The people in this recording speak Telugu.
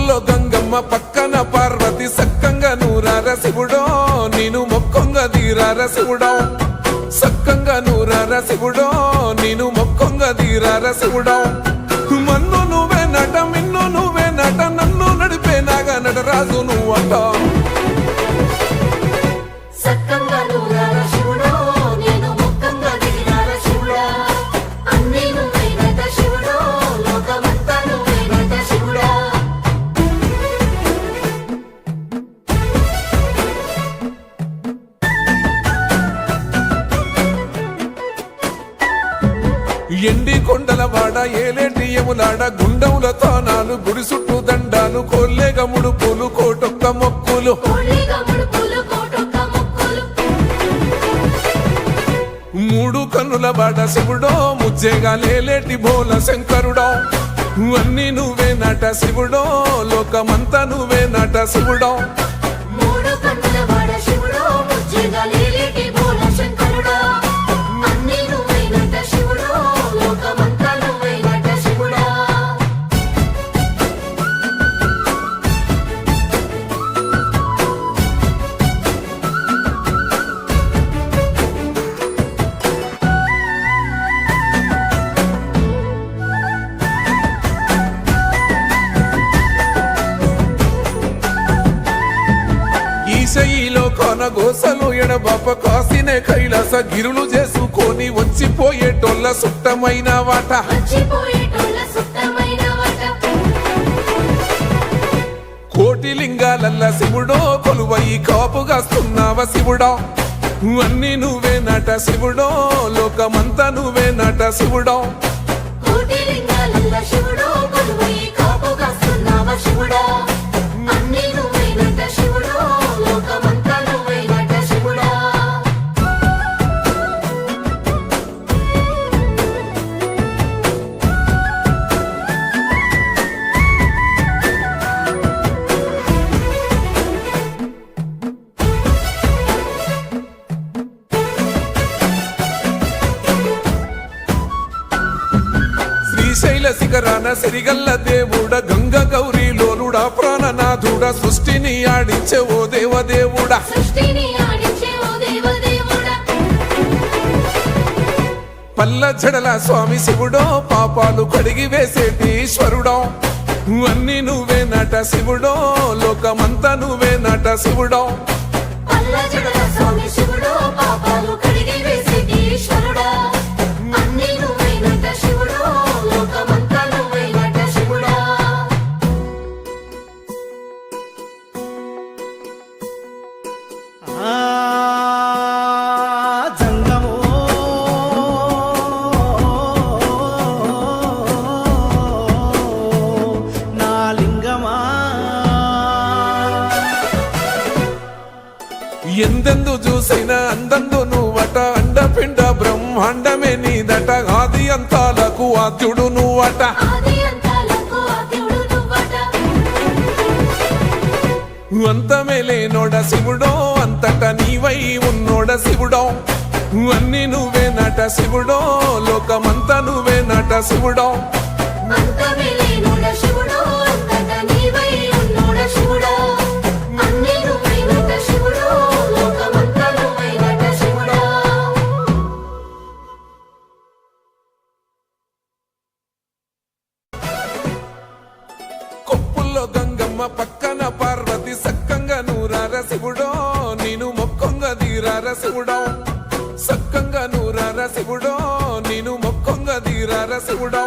కొప్పుల్లో గంగమ్మ పక్కన పార్వతి సక్కంగా నూరార శివుడో నేను మొక్కొంగ తీరార శివుడో సక్కంగా నూరార శివుడో నేను మొక్కొంగ తీరార శివుడో మన్ను నువ్వే నట మిన్ను నువ్వే నట నన్ను నడిపే నాగా నటరాజు నువ్వంట ఎండి కొండలవాడ ఏలేటి యములాడ గుండముల తానాలు గుడి చుట్టూ దండాలు కొల్లేగ ముడుపులు కోటొక్క మొక్కులు మూడు కన్నుల బాడ శివుడో ముజ్జేగా లేలేటి బోల శంకరుడో అన్ని నువ్వే నట శివుడో లోకమంతా నువ్వే నట శివుడో ఈశయిలో కొనగోసలు ఎడబాప కాసినే కైలాస గిరులు చేసుకొని వచ్చిపోయేటోళ్ళ సుట్టమైన వాట కోటి లింగాలల్ల శివుడో కొలువయి కాపుగాస్తున్నావ శివుడో అన్ని నువ్వే నట శివుడో లోకమంతా నువ్వే నట శివుడో శ్రీశైల శిఖరాన సిరిగల్ల దేవుడ గంగ గౌరీ లోలుడా ప్రాణనాథుడా సృష్టిని ఆడించే ఓ దేవదేవుడా పల్ల జడల స్వామి శివుడో పాపాలు కడిగి వేసేటి ఈశ్వరుడో అన్ని నువ్వే నట శివుడో లోకమంతా నువ్వే నట శివుడో ఎందెందు చూసైనా అందందు నువ్వట అండపిండ బ్రహ్మాండమే నీదట ఆది అంతాలకు ఆద్యుడు నువ్వట అంతమే లేనోడ శివుడో అంతట నీవై ఉన్నోడ శివుడో అన్ని నువ్వే నట శివుడో లోకమంతా నువ్వే నట శివుడో కొప్పుల్లో గంగమ్మ పక్కన పార్వతి సక్కంగా నూరార శివుడో నేను మొక్కొంగ తీరార శివుడో సక్కంగా నూరార శివుడో నేను మొక్కొంగ తీరార శివుడో